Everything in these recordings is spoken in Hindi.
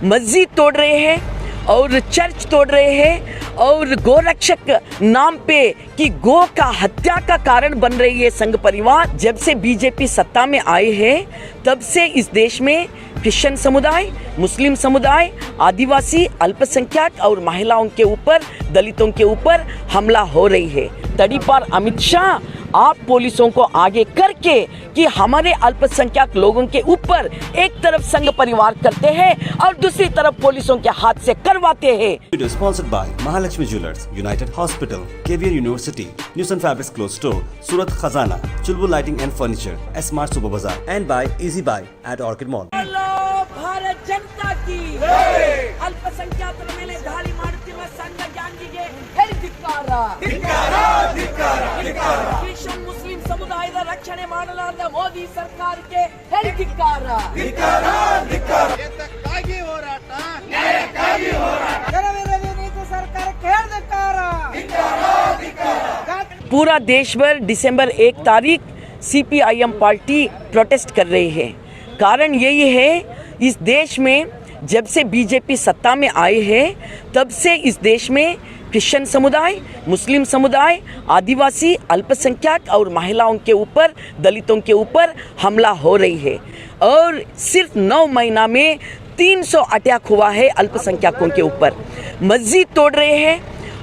मस्जिद तोड़ रहे हैं और चर्च तोड़ रहे हैं और गोरक्षक नाम पे कि गो का हत्या का कारण बन रही है संघ परिवार। जब से बीजेपी सत्ता में आए हैं तब से इस देश में क्रिश्चियन समुदाय, मुस्लिम समुदाय, आदिवासी, अल्पसंख्यक और महिलाओं के ऊपर, दलितों के ऊपर हमला हो रही है। तड़ी पर अमित शाह आप पुलिसों को आगे करके कि हमारे अल्पसंख्यक लोगों के ऊपर एक तरफ संघ परिवार करते हैं और दूसरी तरफ पुलिसों के हाथ से करवाते हैं। Sponsored by Mahalakshmi Jewelers, United Hospital, KVR University, Newson Fabrics Clothes Store, Surat Khazana, Chulbul Lighting and Furniture, S-Mart Super Bazaar, and by Easy Buy at Orchid Mall. Bharat जनता की अल्पसंख्यातर ಮೇಲೆ ದಾಳಿ ಮಾಡುತ್ತಿರುವ ಸಂಘ ಗ್ಯಾಂಗಿಗೆ ಧಿಕ್ಕಾರ ಕ್ರಿಶ್ಚಿಯನ್ ಮುಸ್ಲಿಂ ಸಮುದಾಯದ ರಕ್ಷಣೆ ಮಾಡಲಾದ ಮೋದಿ ಸರ್ಕಾರಕ್ಕೆ ಧಿಕ್ಕಾರ ನ್ಯಾಯಕ್ಕಾಗಿ ಹೋರಾಟ ನೆರವೇರಲಿ ನೀತಿ ಸರ್ಕಾರಕ್ಕೆ ಧಿಕ್ಕಾರ। पूरा देश भर दिसंबर 1 तारीख CPIM पार्टी प्रोटेस्ट कर रही है। कारण यही है, इस देश में जब से बीजेपी सत्ता में आए हैं तब से इस देश में क्रिश्चियन समुदाय, मुस्लिम समुदाय, आदिवासी, अल्पसंख्यक और महिलाओं के ऊपर, दलितों के ऊपर हमला हो रही है। और सिर्फ 9 महीना में 300 अटैक हुआ है अल्पसंख्यकों के ऊपर। मस्जिद तोड़ रहे हैं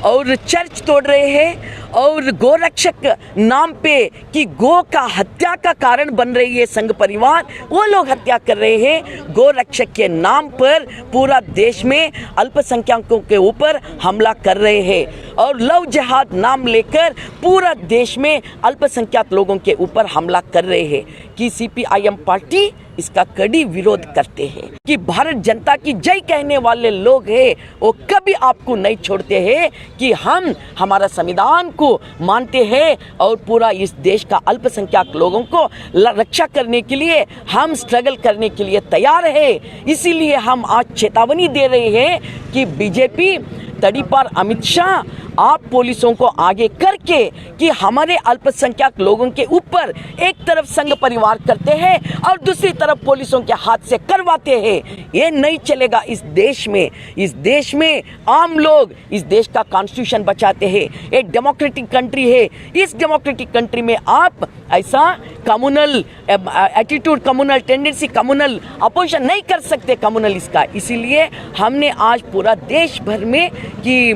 और चर्च तोड़ रहे हैं और गोरक्षक नाम पे कि गो का हत्या का कारण बन रही है संघ परिवार, वो लोग हत्या कर रहे हैं। गोरक्षक के नाम पर पूरा देश में अल्पसंख्यकों के ऊपर हमला कर रहे हैं और लव जिहाद नाम लेकर पूरा देश में अल्पसंख्यक लोगों के ऊपर हमला कर रहे हैं। कि CPIM पार्टी इसका कड़ी विरोध करते हैं। कि भारत जनता की जय कहने वाले लोग हैं वो कभी आपको नहीं छोड़ते हैं कि हम हमारा संविधान को मानते हैं और पूरा इस देश का अल्पसंख्यक लोगों को रक्षा करने के लिए हम स्ट्रगल करने के लिए तैयार है। इसीलिए हम आज चेतावनी दे रहे हैं कि बीजेपी तड़ी पर अमित शाह आप पुलिसों को आगे करके कि हमारे अल्पसंख्यक लोगों के ऊपर एक तरफ संघ परिवार करते हैं और दूसरी तरफ पुलिसों के हाथ से करवाते हैं। ये नहीं चलेगा इस देश में। इस देश में आम लोग इस देश का कॉन्स्टिट्यूशन बचाते हैं। एक डेमोक्रेटिक कंट्री है। इस डेमोक्रेटिक कंट्री में आप ऐसा communal attitude, communal tendency, communal opposition नहीं कर सकते कम्युनलिस्ट का। इसीलिए हमने आज पूरा देश भर में कि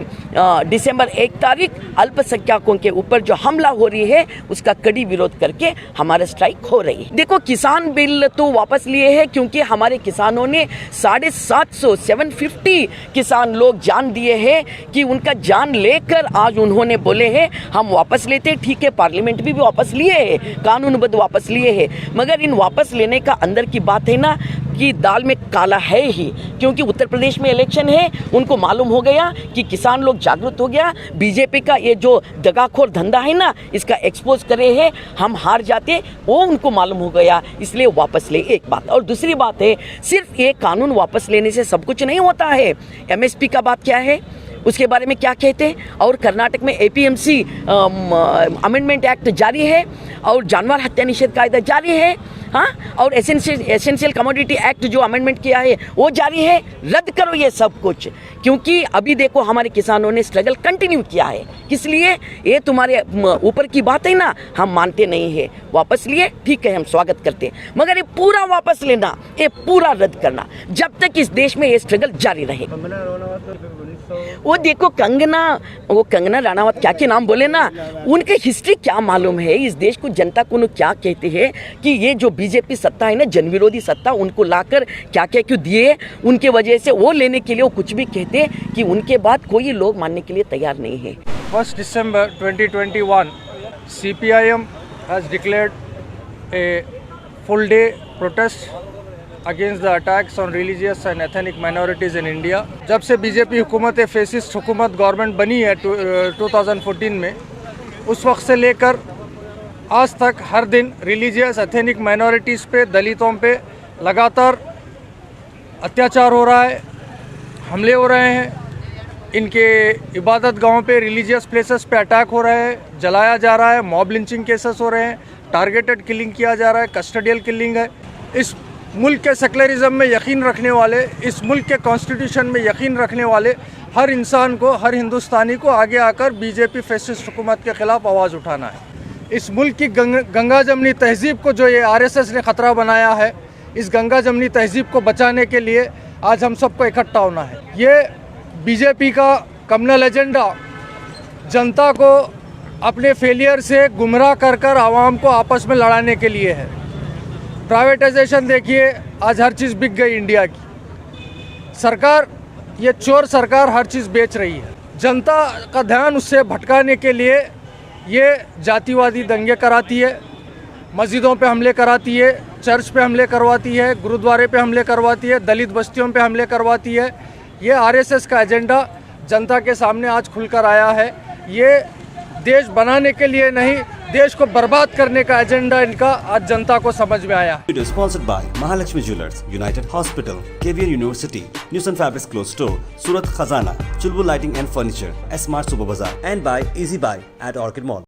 दिसंबर 1 तारीख अल्पसंख्यकों के ऊपर जो हमला हो रही है उसका कड़ी विरोध करके हमारा स्ट्राइक हो रही है। देखो, किसान बिल तो वापस लिए हैं क्योंकि हमारे किसानों ने 750 किसान लोग जान दिए हैं कि उनका जान लेकर आज उन्होंने बोले हैं हम वापस लेते हैं। ठीक है, पार्लियामेंट भी वापस लिए है, कानूनबद्ध वापस लिए है, मगर इन वापस लेने का अंदर की बात है ना कि दाल में काला है ही। क्योंकि उत्तर प्रदेश में इलेक्शन है, उनको मालूम हो गया कि किसान लोग जागरूक हो गया, बीजेपी का ये जो दगाखोर धंधा है ना इसका एक्सपोज करे हैं, हम हार जाते, वो उनको मालूम हो गया, इसलिए वापस ले। एक बात। और दूसरी बात है, सिर्फ ये कानून वापस लेने से सब कुछ नहीं होता है। MSP का बात क्या है, उसके बारे में क्या कहते हैं, और कर्नाटक में APMC अमेंडमेंट एक्ट जारी है और जानवर हत्या निषेध कायदा जारी है, हाँ, और एसेंशियल कमोडिटी एक्ट जो अमेंडमेंट किया है वो जारी है। रद्द करो ये सब कुछ, क्योंकि अभी देखो हमारे किसानों ने स्ट्रगल कंटिन्यू किया है। किस लिए? ये तुम्हारे ऊपर की बात है ना, हम मानते नहीं है। वापस लिए, ठीक है, हम स्वागत करते हैं, मगर ये पूरा वापस लेना, ये पूरा रद्द करना, जब तक इस देश में ये स्ट्रगल जारी रहे। वो देखो कंगना राणावत क्या के नाम बोले ना, उनके हिस्ट्री क्या मालूम है इस देश को, जनता को क्या कहते हैं कि ये जो बीजेपी सत्ता है ना, जनविरोधी सत्ता, उनको लाकर क्या क्या क्यों दिए, उनके वजह से वो लेने के लिए वो कुछ भी कहते कि उनके बाद कोई लोग मानने के लिए तैयार नहीं है। 1 December 2021 CPIM has declared a full day protest against the attacks on religious and ethnic minorities in India। जब से बीजेपी हुकूमत फेसिस्ट हुकूमत गवर्नमेंट बनी है 2014 में, उस वक्त से लेकर आज तक हर दिन रिलीजियस एथनिक माइनॉरिटीज़ पे, दलितों पे लगातार अत्याचार हो रहा है, हमले हो रहे हैं। इनके इबादत गाहों पे, रिलीजियस प्लेसेस पे अटैक हो रहे हैं, जलाया जा रहा है, मॉब लिंचिंग केसेस हो रहे हैं, टारगेटेड किलिंग किया जा रहा है, कस्टडियल किलिंग है। इस मुल्क के सेकुलरिज्म में यकीन रखने वाले, इस मुल्क के कॉन्स्टिट्यूशन में यकीन रखने वाले हर इंसान को, हर हिंदुस्तानी को आगे आकर बीजेपी फैसिस्ट हुकूमत के ख़िलाफ़ आवाज़ उठाना है। इस मुल्क की गंगा जमनी तहज़ीब को जो ये आरएसएस ने ख़तरा बनाया है, इस गंगा जमनी तहज़ीब को बचाने के लिए आज हम सबको इकट्ठा होना है। ये बीजेपी का कम्युनल एजेंडा जनता को अपने फेलियर से गुमराह कर कर आवाम को आपस में लड़ाने के लिए है। प्राइवेटाइजेशन देखिए, आज हर चीज़ बिक गई इंडिया की। सरकार, ये चोर सरकार हर चीज़ बेच रही है। जनता का ध्यान उससे भटकाने के लिए ये जातिवादी दंगे कराती है, मस्जिदों पे हमले कराती है, चर्च पे हमले करवाती है, गुरुद्वारे पे हमले करवाती है, दलित बस्तियों पे हमले करवाती है। ये आरएसएस का एजेंडा जनता के सामने आज खुलकर आया है। ये देश बनाने के लिए नहीं, देश को बर्बाद करने का एजेंडा इनका आज जनता को समझ में आया। Video sponsored by Mahalakshmi Jewelers, United Hospital, KVR University, News and Fabrics Clothes Store, Surat Khazana, Chulbul Lighting and Furniture, S Mart Super Bazaar, and by Easy Buy at Orchid Mall.